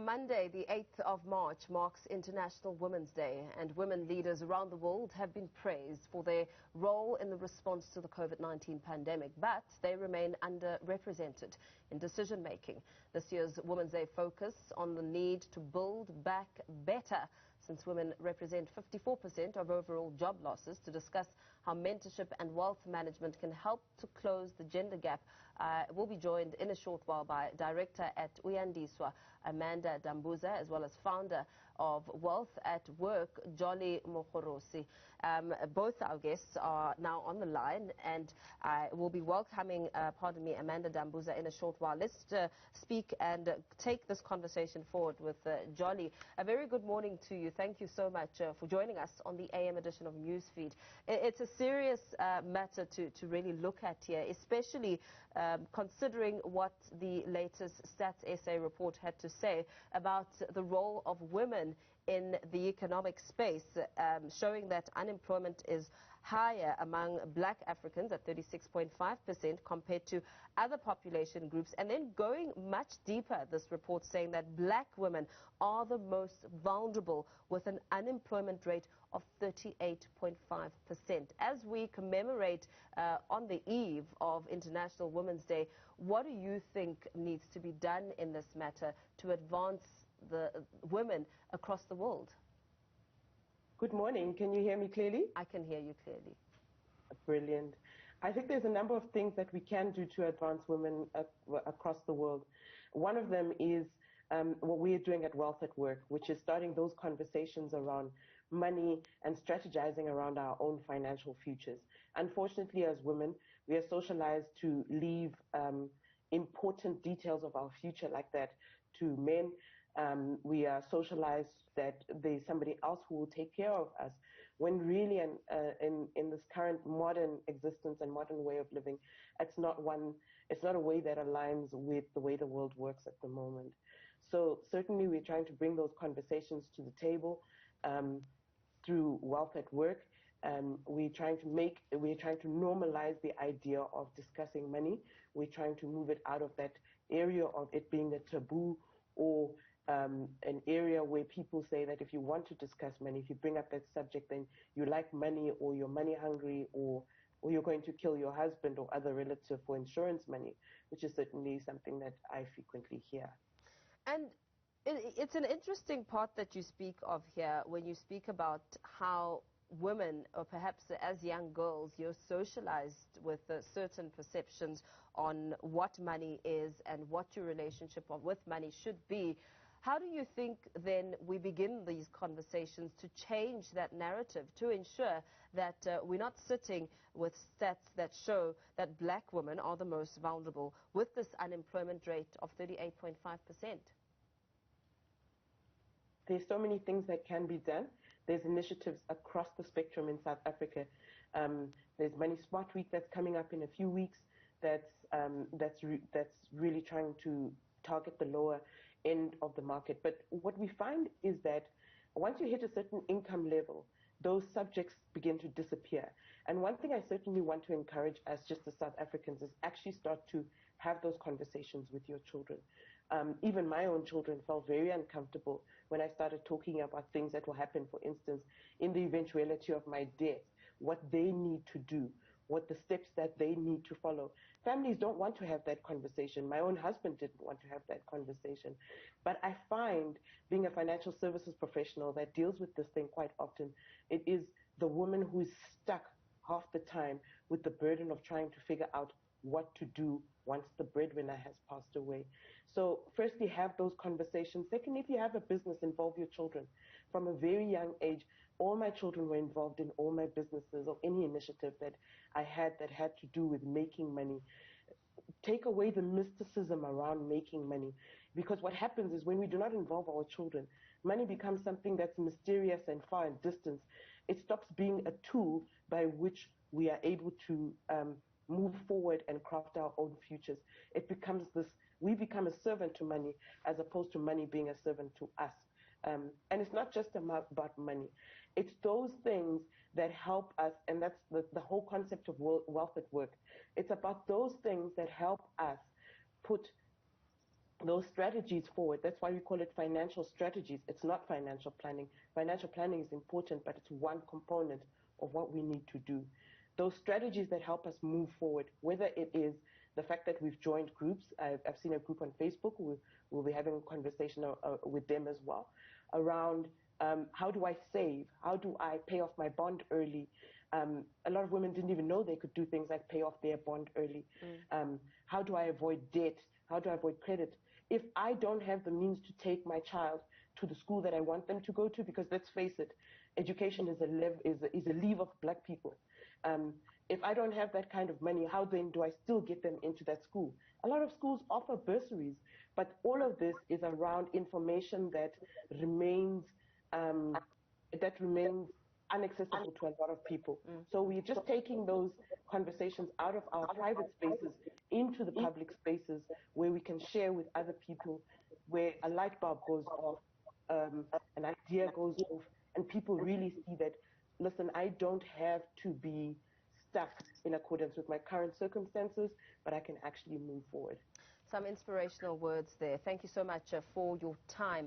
Monday, the 8th of March, marks International Women's Day, and women leaders around the world have been praised for their role in the response to the COVID-19 pandemic, but they remain underrepresented in decision-making. This year's Women's Day focus on the need to build back better, since women represent 54% of overall job losses. To discuss how mentorship and wealth management can help to close the gender gap, we'll be joined in a short while by Director at Uyandiswa, Amanda Dambuza, as well as founder of Wealth at Work, Jolly Mokorosi. Both our guests are now on the line, and I will be welcoming, Amanda Dambuza in a short while. Let's speak and take this conversation forward with Jolly. A very good morning to you. Thank you so much for joining us on the AM edition of Newsfeed. It's a serious matter to really look at here, especially considering what the latest Stats SA report had to say about the role of women in the economic space, showing that unemployment is higher among black Africans at 36.5% compared to other population groups. And then going much deeper, this report saying that black women are the most vulnerable, with an unemployment rate of 38.5%. As we commemorate on the eve of International Women's Day, what do you think needs to be done in this matter to advance the women across the world? Good morning. Can you hear me clearly? I can hear you clearly. Brilliant. I think there's a number of things that we can do to advance women across the world. One of them is what we are doing at Wealth at Work, which is starting those conversations around money and strategizing around our own financial futures. Unfortunately, as women, we are socialized to leave important details of our future like that to men. We are socialized that there's somebody else who will take care of us, when really in this current modern existence and modern way of living, it's not a way that aligns with the way the world works at the moment. So certainly we're trying to bring those conversations to the table through Wealth at Work. We're trying to normalize the idea of discussing money. We're trying to move it out of that area of it being a taboo, or an area where people say that if you want to discuss money, if you bring up that subject, then you like money, or you're money hungry, or you're going to kill your husband or other relative for insurance money, which is certainly something that I frequently hear. And it's an interesting part that you speak of here when you speak about how women, or perhaps as young girls, you're socialized with certain perceptions on what money is and what your relationship with money should be. How do you think then we begin these conversations to change that narrative, to ensure that we're not sitting with stats that show that black women are the most vulnerable with this unemployment rate of 38.5%? There's so many things that can be done. There's initiatives across the spectrum in South Africa. There's Money Smart Week that's coming up in a few weeks. That's really trying to target the lower end of the market. But what we find is that once you hit a certain income level, those subjects begin to disappear. And one thing I certainly want to encourage us, just as South Africans, is actually start to have those conversations with your children. Even my own children felt very uncomfortable when I started talking about things that will happen, for instance, in the eventuality of my death, what they need to do, what the steps that they need to follow. Families don't want to have that conversation. My own husband didn't want to have that conversation. But I find, being a financial services professional that deals with this thing quite often, it is the woman who is stuck half the time with the burden of trying to figure out what to do once the breadwinner has passed away. So firstly, have those conversations. Secondly, if you have a business, involve your children. From a very young age, all my children were involved in all my businesses or any initiative that I had that had to do with making money. Take away the mysticism around making money, because what happens is when we do not involve our children, money becomes something that's mysterious and far in distance. It stops being a tool by which we are able to move forward and craft our own futures. It becomes we become a servant to money as opposed to money being a servant to us. And it's not just about money. It's those things that help us, and that's the whole concept of Wealth at Work. It's about those things that help us put those strategies forward. That's why we call it financial strategies. It's not financial planning. Financial planning is important, but it's one component of what we need to do. Those strategies that help us move forward, whether it is the fact that we've joined groups. I've seen a group on Facebook. We'll be having a conversation with them as well around how do I save? How do I pay off my bond early? A lot of women didn't even know they could do things like pay off their bond early. How do I avoid debt? How do I avoid credit? If I don't have the means to take my child to the school that I want them to go to, because let's face it, education is a lever of black people. If I don't have that kind of money, how then do I still get them into that school? A lot of schools offer bursaries, but all of this is around information that remains inaccessible to a lot of people. So we're just taking those conversations out of our private spaces into the public spaces where we can share with other people, where a light bulb goes off, an idea goes off, and people really see that, listen, I don't have to be stuck in accordance with my current circumstances, but I can actually move forward. Some inspirational words there. Thank you so much for your time.